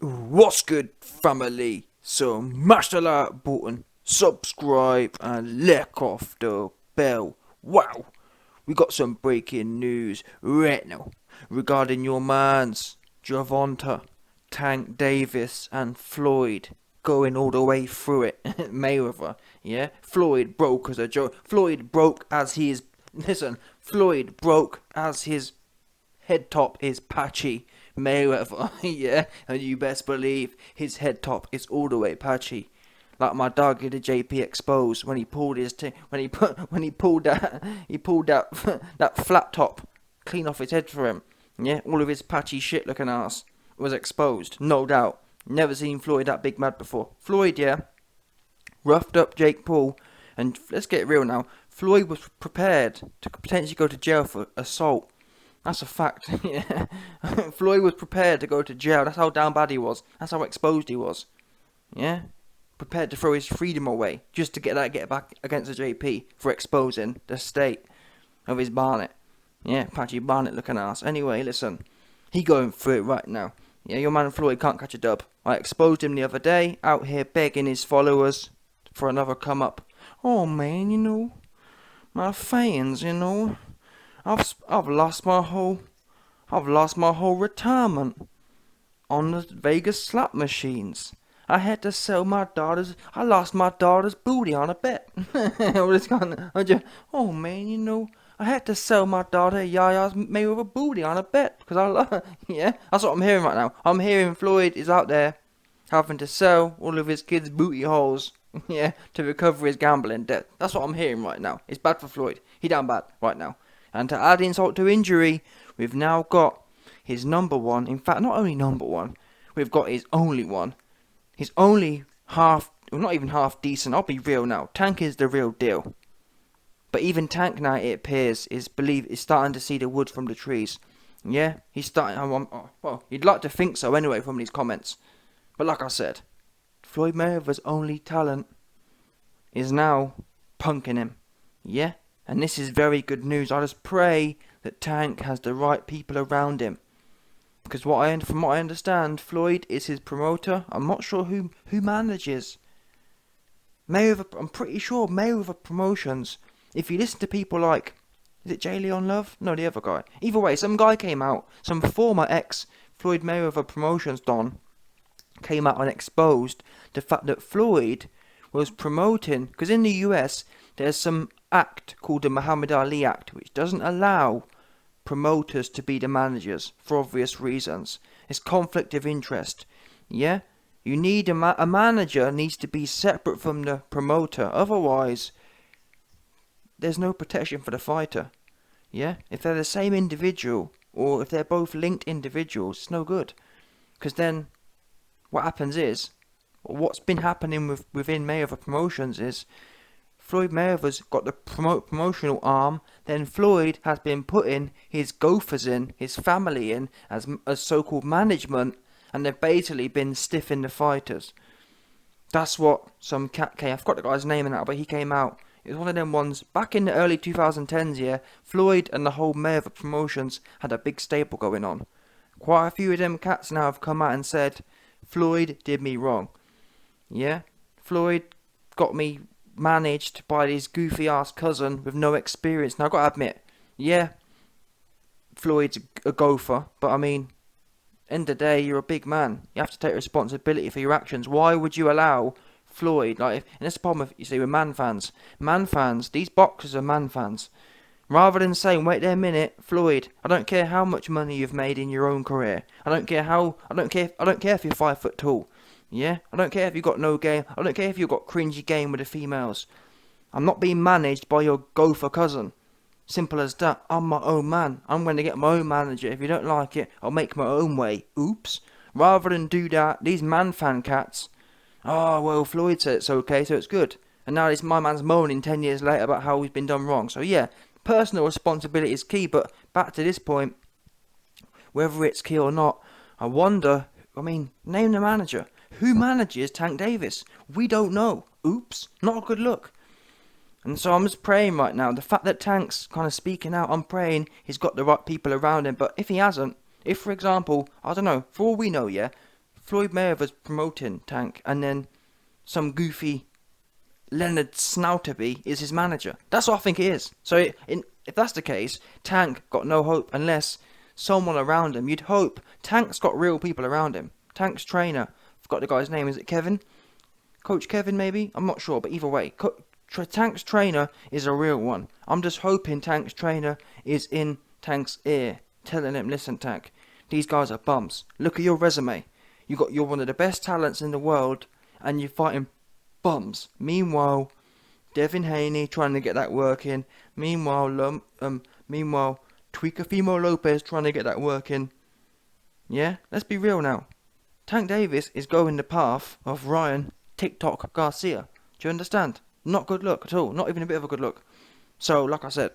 What's good, family? So, mash the like button, subscribe, and lick off the bell. Wow, we got some breaking news right now regarding your mans, Gervonta, Tank Davis, and Floyd going all the way through it. Mayweather, yeah? Floyd broke as a joke. Floyd broke as he is. Listen, Floyd broke as his head top is patchy. Mayweather, yeah, and you best believe his head top is all the way patchy. Like my dog in the JP Exposed when he pulled his when he pulled that that flat top clean off his head for him. Yeah, all of his patchy shit looking ass was exposed, no doubt. Never seen Floyd that big mad before. Floyd, yeah, roughed up Jake Paul, and let's get real now. Floyd was prepared to potentially go to jail for assault. That's a fact. Yeah. Floyd was prepared to go to jail. That's how down bad he was. That's how exposed he was. Yeah. Prepared to throw his freedom away just to get back against the JP for exposing the state of his Barnett. Yeah, patchy Barnett looking ass. Anyway, listen. He going through it right now. Yeah, your man Floyd can't catch a dub. I exposed him the other day, out here begging his followers for another come up. Oh man, my fans, I've lost my whole retirement on the Vegas slot machines. I had to sell I lost my daughter's booty on a bet. Oh man, I had to sell my daughter Yaya's Mayweather booty on a bet because yeah, that's what I'm hearing right now. I'm hearing Floyd is out there having to sell all of his kids' booty holes, yeah, to recover his gambling debt. That's what I'm hearing right now. It's bad for Floyd. He down bad right now. And to add insult to injury, we've now got his number one. In fact, not only number one, we've got his only one. His only not even half decent. I'll be real now. Tank is the real deal. But even Tank now, it appears, is starting to see the wood from the trees. Yeah, he's starting. Well, you'd like to think so anyway from these comments. But like I said, Floyd Mayweather's only talent is now punking him. Yeah. And this is very good news. I just pray that Tank has the right people around him. Because from what I understand, Floyd is his promoter. I'm not sure who manages Mayweather. I'm pretty sure Mayweather Promotions. If you listen to people like, is it J. Leon Love? No, the other guy. Either way, some guy came out, some former ex-Floyd Mayweather Promotions don, came out and exposed the fact that Floyd was promoting, because in the US, there's some act called the Muhammad Ali Act, which doesn't allow promoters to be the managers for obvious reasons. It's conflict of interest. Yeah? You need a manager needs to be separate from the promoter. Otherwise, there's no protection for the fighter. Yeah? If they're the same individual, or if they're both linked individuals, it's no good. Because then, what happens is, what's been happening within Mayweather Promotions is, Floyd Mayweather's got the promotional arm, then Floyd has been putting his gophers in, his family in, as so-called management, and they've basically been stiffing the fighters. That's what some cat came, I forgot the guy's name now, but he came out. It was one of them ones, back in the early 2010s, yeah, Floyd and the whole Mayweather Promotions had a big stable going on. Quite a few of them cats now have come out and said, Floyd did me wrong. Yeah, Floyd got me managed by his goofy ass cousin with no experience. Now I gotta admit, yeah, Floyd's a gopher, but I mean, end of the day, you're a big man. You have to take responsibility for your actions. Why would you allow Floyd, and that's the problem you see with man fans. Man fans, these boxers are man fans. Rather than saying, wait there a minute, Floyd, I don't care how much money you've made in your own career. I don't care if you're 5 foot tall. Yeah? I don't care if you've got no game. I don't care if you've got cringy game with the females. I'm not being managed by your gopher cousin. Simple as that. I'm my own man. I'm going to get my own manager. If you don't like it, I'll make my own way. Oops. Rather than do that, these man fan cats, oh, well, Floyd said it's okay, so it's good. And now my man's moaning 10 years later about how he's been done wrong. So yeah, personal responsibility is key, but back to this point, whether it's key or not, I wonder, name the manager. Who manages Tank Davis? We don't know. Oops, not a good look. And so I'm just praying right now. The fact that Tank's kind of speaking out, I'm praying he's got the right people around him. But if he hasn't, if for example, I don't know, for all we know, yeah, Floyd Mayweather's promoting Tank, and then some goofy Leonard Snouterby is his manager. That's what I think it is. So if that's the case, Tank got no hope unless someone around him. You'd hope Tank's got real people around him. Tank's trainer, forgot the guy's name. Is it Kevin? Coach Kevin, maybe? I'm not sure, but either way, Tank's trainer is a real one. I'm just hoping Tank's trainer is in Tank's ear, telling him, listen, Tank, these guys are bums. Look at your resume. You're one of the best talents in the world, and you're fighting bums. Meanwhile, Devin Haney trying to get that work in. Meanwhile, Tuicafimo Lopez trying to get that work in. Yeah, let's be real now. Tank Davis is going the path of Ryan TikTok Garcia. Do you understand? Not good look at all. Not even a bit of a good look. So, like I said,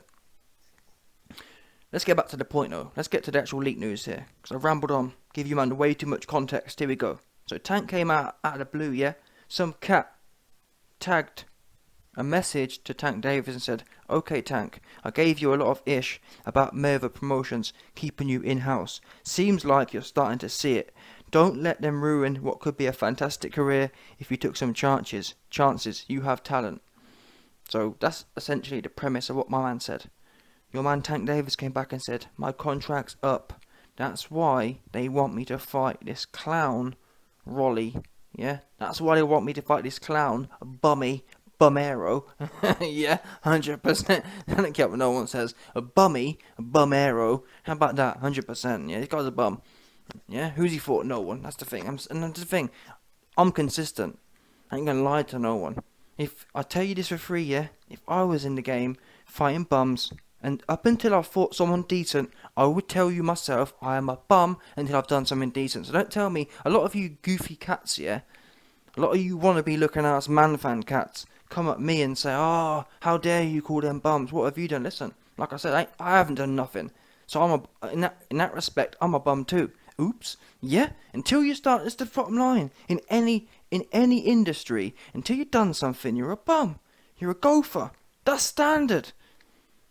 let's get back to the point though. Let's get to the actual leak news here. Because I've rambled on. Give you man way too much context. Here we go. So Tank came out of the blue, yeah? Some cat tagged a message to Tank Davis and said, okay Tank, I gave you a lot of ish about Mayweather Promotions keeping you in-house. Seems like you're starting to see it. Don't let them ruin what could be a fantastic career if you took some chances. You have talent. So that's essentially the premise of what my man said. Your man Tank Davis came back and said, my contract's up. That's why they want me to fight this clown, Rolly. Yeah, that's why they want me to fight this clown, Bumero. Yeah, 100%. I don't care what no one says. Bumero. How about that? 100%. Yeah, this guy's a bum. Yeah, who's he fought? No one. That's the thing. And that's the thing. I'm consistent. I ain't gonna lie to no one. If I tell you this for free, yeah, if I was in the game fighting bums, and up until I fought someone decent, I would tell you myself I am a bum until I've done something decent. So don't tell me. A lot of you goofy cats, yeah, a lot of you wannabe looking ass man fan cats come at me and say, oh, how dare you call them bums? What have you done? Listen, like I said, I haven't done nothing. So in that respect, I'm a bum too. Oops. Yeah. Until you start, it's the bottom line. In any industry, until you've done something, you're a bum. You're a gopher. That's standard.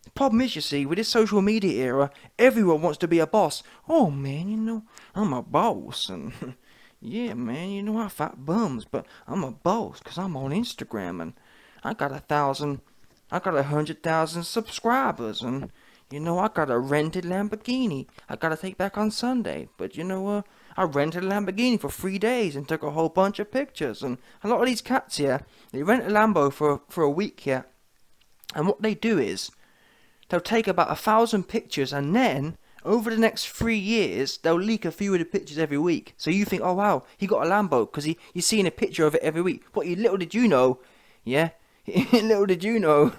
The problem is, you see, with this social media era, everyone wants to be a boss. Oh man, you know, I'm a boss, and yeah, man, you know, I fight bums, but I'm a boss because I'm on Instagram and I got 100,000 subscribers, and you know, I got a rented Lamborghini I gotta take back on Sunday. But you know, I rented a Lamborghini for 3 days and took a whole bunch of pictures. And a lot of these cats here, they rent a Lambo for a week here. And what they do is, they'll take about 1,000 pictures, and then, over the next 3 years, they'll leak a few of the pictures every week. So you think, oh wow, he got a Lambo, because you're seeing a picture of it every week. What, little did you know, yeah? Little did you know,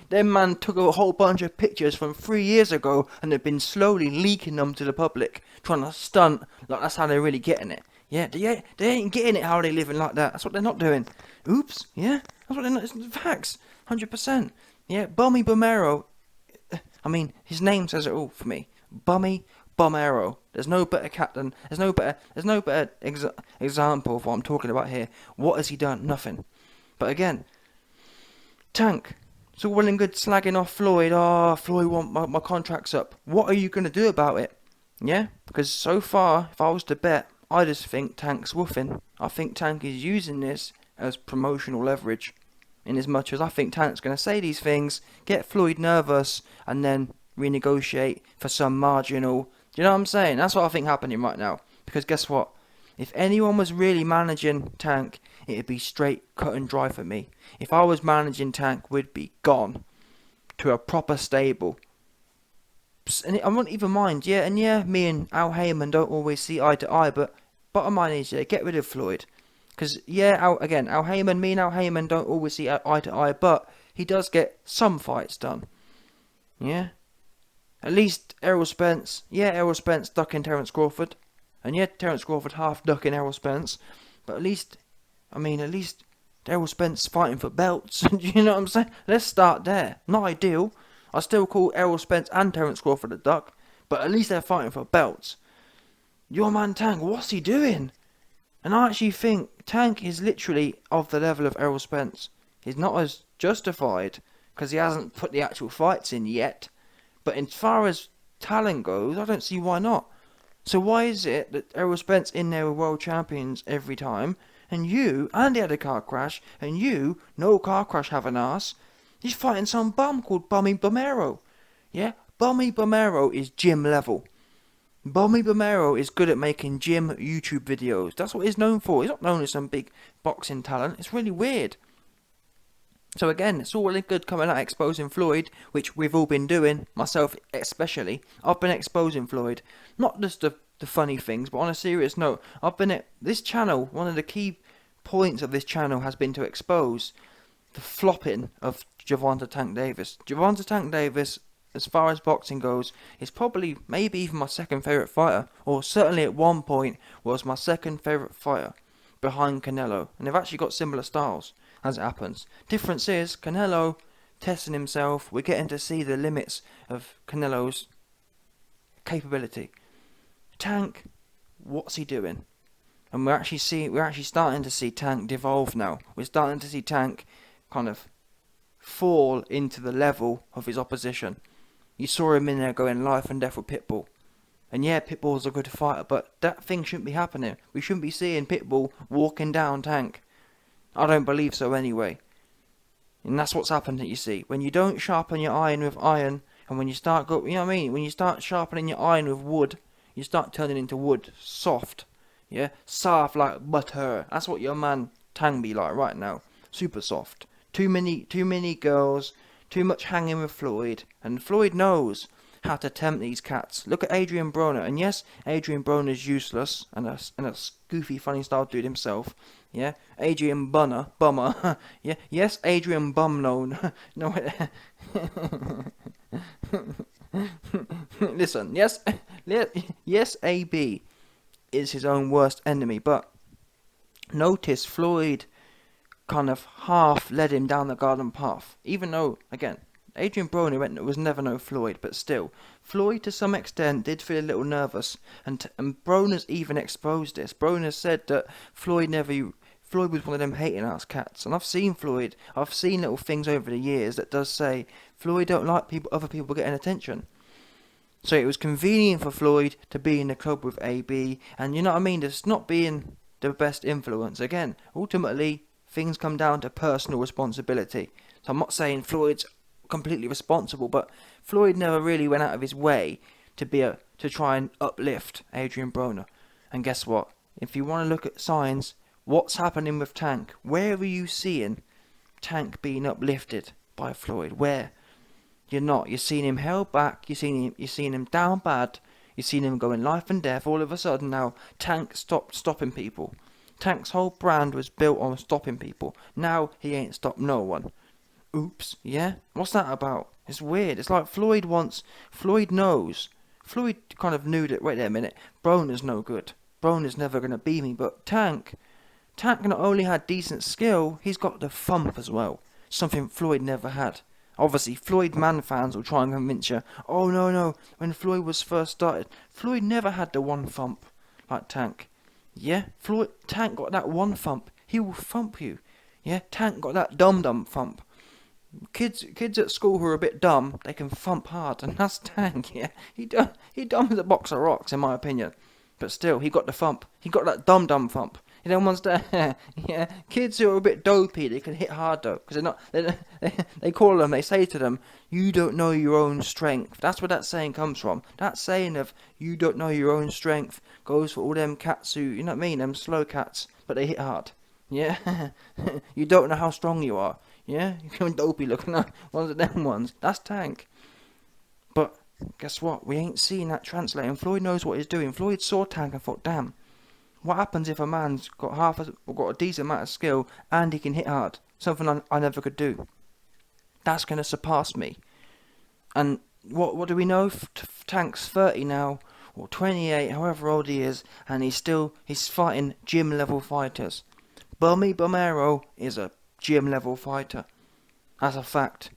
them man took a whole bunch of pictures from 3 years ago and they've been slowly leaking them to the public, trying to stunt like that's how they're really getting it. Yeah, they ain't getting it how they living like that. That's what they're not doing. Oops, yeah, that's what they're not. It's facts, 100%. Yeah, Bummy Bumero. I mean, his name says it all for me. Bummy Bumero. There's no better captain. There's no better example of what I'm talking about here. What has he done? Nothing. But again, Tank, it's all well and good slagging off Floyd. Oh, Floyd want my contract's up. What are you going to do about it? Yeah? Because so far, if I was to bet, I just think Tank's woofing. I think Tank is using this as promotional leverage. In as much as I think Tank's going to say these things, get Floyd nervous, and then renegotiate for some marginal. Do you know what I'm saying? That's what I think happening right now. Because guess what? If anyone was really managing Tank, it'd be straight cut and dry for me. If I was managing Tank, we'd be gone to a proper stable. And I wouldn't even mind, yeah, and yeah, me and Al Heyman don't always see eye to eye, but bottom line is, yeah, get rid of Floyd. Because, yeah, Al Heyman, me and Al Heyman don't always see eye to eye, but he does get some fights done. Yeah? At least Errol Spence ducking Terence Crawford. And yeah, Terence Crawford half ducking Errol Spence. But at least Errol Spence fighting for belts. Do you know what I'm saying? Let's start there. Not ideal. I still call Errol Spence and Terence Crawford a duck. But at least they're fighting for belts. Your man Tank, what's he doing? And I actually think Tank is literally of the level of Errol Spence. He's not as justified because he hasn't put the actual fights in yet. But as far as talent goes, I don't see why not. So why is it that Errol Spence in there with world champions every time, and you, and he had a car crash, and you, no car crash have an ass, he's fighting some bum called Bummy Bomero. Yeah, Bummy Bomero is gym level. Bummy Bomero is good at making gym YouTube videos. That's what he's known for. He's not known as some big boxing talent. It's really weird. So again, it's all really good coming out exposing Floyd, which we've all been doing, myself especially. I've been exposing Floyd, not just the funny things, but on a serious note, this channel, one of the key points of this channel has been to expose the flopping of Gervonta Tank Davis. Gervonta Tank Davis, as far as boxing goes, is probably maybe even my second favourite fighter, or certainly at one point was my second favourite fighter, behind Canelo, and they've actually got similar styles. As it happens. Difference is, Canelo testing himself, we're getting to see the limits of Canelo's capability. Tank, what's he doing? And we're actually starting to see Tank devolve now. We're starting to see Tank kind of fall into the level of his opposition. You saw him in there going life and death with Pitbull. And yeah, Pitbull's a good fighter, but that thing shouldn't be happening. We shouldn't be seeing Pitbull walking down Tank. I don't believe so anyway. And that's what's happened, you see. When you don't sharpen your iron with iron, and when you start you know what I mean? When you start sharpening your iron with wood, you start turning into wood. Soft. Yeah? Soft like butter. That's what your man Tang be like right now. Super soft. Too many girls, too much hanging with Floyd, and Floyd knows how to tempt these cats. Look at Adrian Broner, and yes, Adrian Broner's useless, and a goofy funny style dude himself. Yeah, Adrian Bummer. Yeah, yes, Adrian Bumknown. No, listen, yes, AB is his own worst enemy, but notice Floyd kind of half led him down the garden path, even though, again, Adrian Broner was never no Floyd, but still, Floyd to some extent did feel a little nervous, and Broner's even exposed this. Broner said that Floyd was one of them hating ass cats, and I've seen little things over the years that does say Floyd don't like other people getting attention. So it was convenient for Floyd to be in the club with AB, and you know what I mean, just not being the best influence. Again, ultimately, things come down to personal responsibility. So I'm not saying Floyd's completely responsible, but Floyd never really went out of his way to try and uplift Adrian Broner. And guess what? If you want to look at signs, what's happening with Tank? Where are you seeing Tank being uplifted by Floyd? Where? You're not. You're seeing him held back. You're seeing him down bad. You're seeing him going life and death. All of a sudden now, Tank stopped stopping people. Tank's whole brand was built on stopping people. Now he ain't stopped no one. Oops, yeah? What's that about? It's weird. It's like Floyd knows. Floyd kind of knew that, wait there a minute, Broner's no good. Broner's never going to beat me, but Tank not only had decent skill, he's got the thump as well. Something Floyd never had. Obviously, Floyd man fans will try and convince you, oh no, when Floyd was first started, Floyd never had the one thump like Tank. Yeah, Tank got that one thump. He will thump you. Yeah, Tank got that dum thump. Kids at school who are a bit dumb, they can thump hard, and that's Tank. Yeah, he dumb as a box of rocks, in my opinion. But still, he got the thump. He got that dum thump. You know, ones there. Yeah, kids who are a bit dopey, they can hit hard though, because they say to them, you don't know your own strength. That's where that saying comes from. That saying of you don't know your own strength goes for all them cats who, you know what I mean, them slow cats, but they hit hard. Yeah, you don't know how strong you are. Yeah, you're dopey looking at ones of them ones. That's Tank. But guess what? We ain't seeing that translating. Floyd knows what he's doing. Floyd saw Tank and thought, damn, what happens if a man's got got a decent amount of skill and he can hit hard? Something I never could do. That's going to surpass me. And what do we know? Tank's 30 now, or 28, however old he is, and he's fighting gym level fighters. Bummy Bomero is a gym level fighter. That's a fact.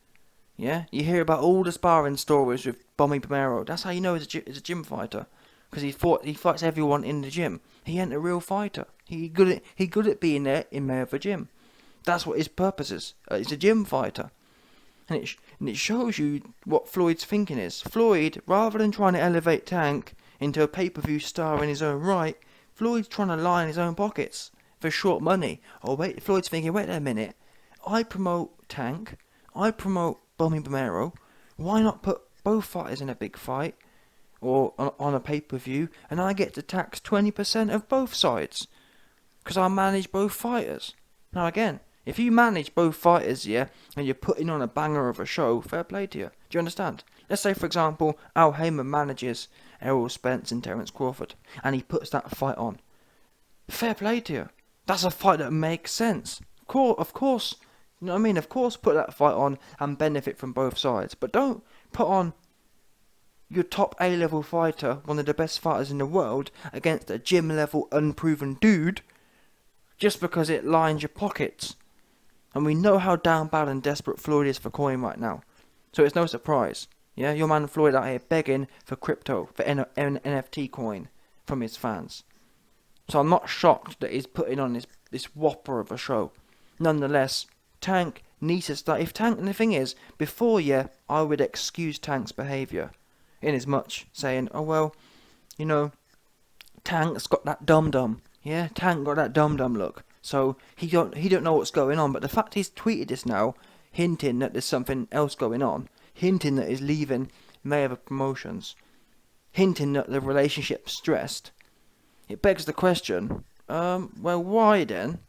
Yeah, you hear about all the sparring stories with Bummy Bomero. That's how you know he's a gym fighter, because he fights everyone in the gym. He ain't a real fighter. He good at being there in there of a gym. That's what his purpose is. He's a gym fighter, and it shows you what Floyd's thinking is. Floyd, rather than trying to elevate Tank, into a pay-per-view star in his own right, Floyd's trying to line his own pockets for short money. Oh wait, Floyd's thinking, wait a minute, I promote Tank, I promote Bobby Romero, why not put both fighters in a big fight, or on a pay-per-view, and I get to tax 20% of both sides, because I manage both fighters. Now again, if you manage both fighters, yeah, and you're putting on a banger of a show, fair play to you. Do you understand? Let's say, for example, Al Heyman manages Errol Spence and Terence Crawford, and he puts that fight on. Fair play to you. That's a fight that makes sense. Of course, you know what I mean? Of course, put that fight on and benefit from both sides. But don't put on your top A-level fighter, one of the best fighters in the world, against a gym-level unproven dude, just because it lines your pockets. And we know how down bad and desperate Floyd is for coin right now. So it's no surprise. Yeah, your man Floyd out here begging for crypto, for NFT coin from his fans. So I'm not shocked that he's putting on this whopper of a show. Nonetheless, Tank needs to start. And the thing is, before, yeah, I would excuse Tank's behaviour. In as much saying, oh well, you know, Tank's got that dum-dum. Yeah, Tank got that dum-dum look. So he don't know what's going on. But the fact he's tweeted this now, hinting that there's something else going on, hinting that he's leaving Mayweather Promotions, hinting that the relationship's stressed, it begs the question, well, why then?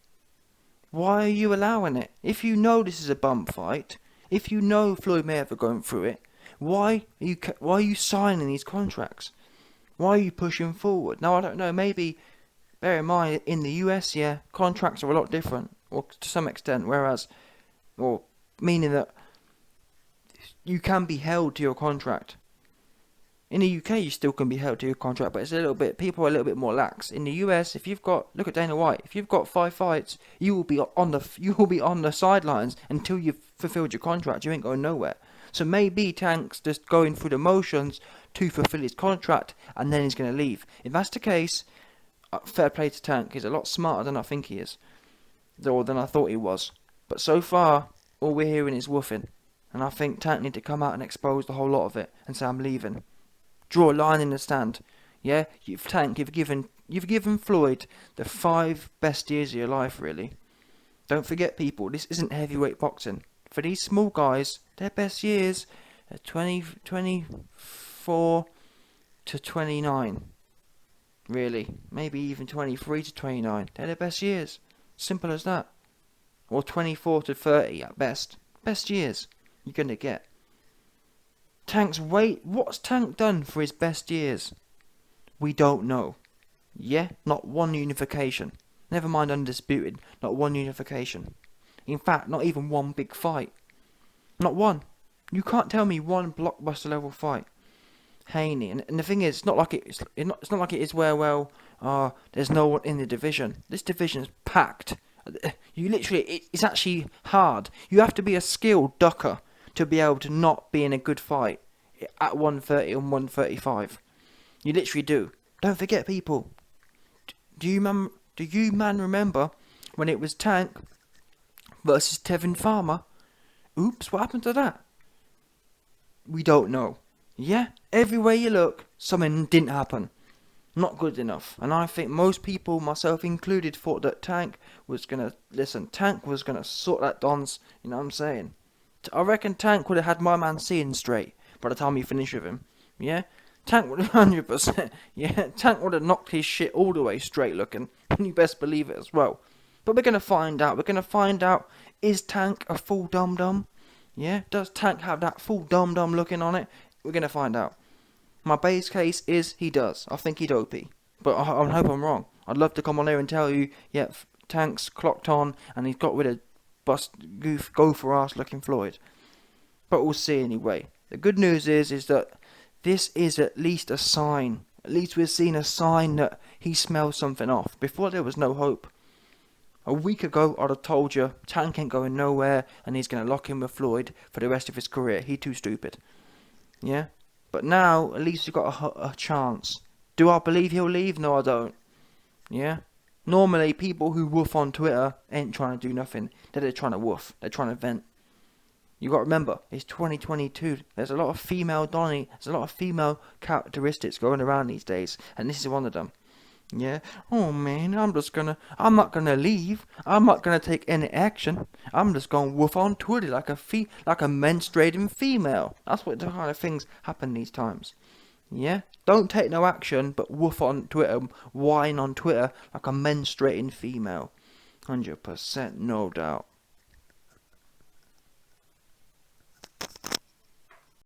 Why are you allowing it? If you know this is a bum fight, if you know Floyd Mayweather going through it, why are you signing these contracts? Why are you pushing forward? Now, I don't know, maybe, bear in mind, in the US, yeah, contracts are a lot different, or to some extent, or meaning that you can be held to your contract. In the UK, you still can be held to your contract, but people are a little bit more lax. In the US, if you've got, look at Dana White, if you've got 5 fights, you will be on the sidelines until you've fulfilled your contract. You ain't going nowhere. So maybe Tank's just going through the motions to fulfill his contract, and then he's going to leave. If that's the case, fair play to Tank. He's a lot smarter than I think he is, or than I thought he was. But so far, all we're hearing is woofing, and I think Tank need to come out and expose the whole lot of it and say, I'm leaving. Draw a line in the sand. Yeah, you've given Floyd the 5 best years of your life, really. Don't forget, people, this isn't heavyweight boxing. For these small guys, their best years are 24 to 29. Really, maybe even 23 to 29. They're their best years. Simple as that. Or 24 to 30 at best. Best years you're gonna get. What's Tank done for his best years? We don't know. Yeah, not one unification. Never mind undisputed, not one unification. In fact, not even one big fight. Not one. You can't tell me one blockbuster level fight. Haney, and the thing is, it's not like it is where there's no one in the division. This division is packed. It's actually hard. You have to be a skilled ducker to be able to not be in a good fight at 130 and 135. You literally do. Don't forget, people. Do you remember when it was Tank versus Tevin Farmer? Oops, what happened to that? We don't know. Yeah, everywhere you look, something didn't happen. Not good enough. And I think most people, myself included, thought that Tank was gonna sort that Don's, you know what I'm saying? I reckon Tank would have had my man seeing straight by the time he finished with him. Yeah? Tank would have 100%. Yeah, Tank would have knocked his shit all the way straight looking. And you best believe it as well. But we're gonna find out. Is Tank a full dum-dum? Yeah? Does Tank have that full dum-dum looking on it? We're gonna find out. My base case is he does. I think he'd OP. But I hope I'm wrong. I'd love to come on here and tell you, yeah, Tank's clocked on and he's got rid of go for ass looking Floyd. But we'll see anyway. The good news is that this is at least a sign. At least we're seeing a sign that he smells something off. Before there was no hope. A week ago I'd have told you Tank ain't going nowhere and he's going to lock in with Floyd for the rest of his career. He too stupid. Yeah? But now at least you've got a chance. Do I believe he'll leave? No, I don't. Yeah? Normally, people who woof on Twitter ain't trying to do nothing. They're trying to woof. They're trying to vent. You got to remember, it's 2022. There's a lot of female Donnie. There's a lot of female characteristics going around these days, and this is one of them. Yeah. Oh man, I'm not gonna leave. I'm not gonna take any action. I'm just gonna woof on Twitter like like a menstruating female. That's what the kind of things happen these times. Yeah. Don't take no action, but woof on Twitter, whine on Twitter like a menstruating female. 100%, no doubt.